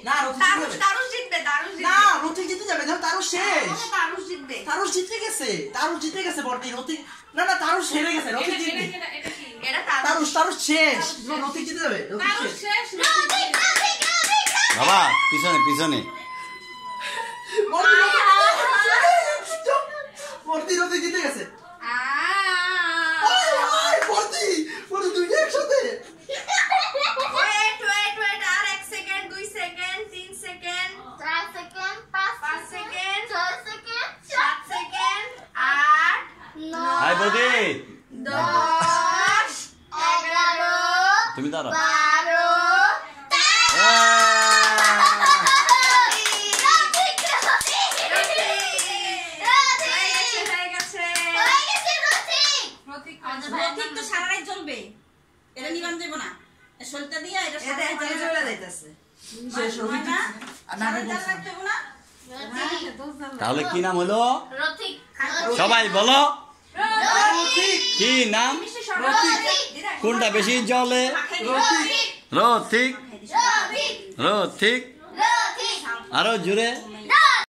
না তারুশ জিতবে না রথিক জিতে যাবে না তারুশ শেষ তারুশ জিতবে তারুশ জিতে গেছে বর্দি রথিক না তারুশ হেরে গেছে রথিক জিতবে এটা তারুশ শেষ রথিক জিতে যাবে তারুশ শেষ বাবা পিছনে বর্দি রথিক জিতে গেছে বর্দি দুইটা একসাথে wait আর 1 second 2 second 3 second 4 second 5 second 6 second 7 second 8 9 hi বৌদি 10 11 তুমি দাঁড়াও 12 রথিক তো সারা রাত জ্বলবে এটা নিবান দেব না সলটা দিয়া এটা সারা রাত জ্বলে যাইতাছে শেষ রথিক না লাগতে না তাহলে কি নাম হলো রথিক সবাই বলো রথিক কি নাম রথিক কোনটা বেশি জ্বলে রথিক রথিক আরো জোরে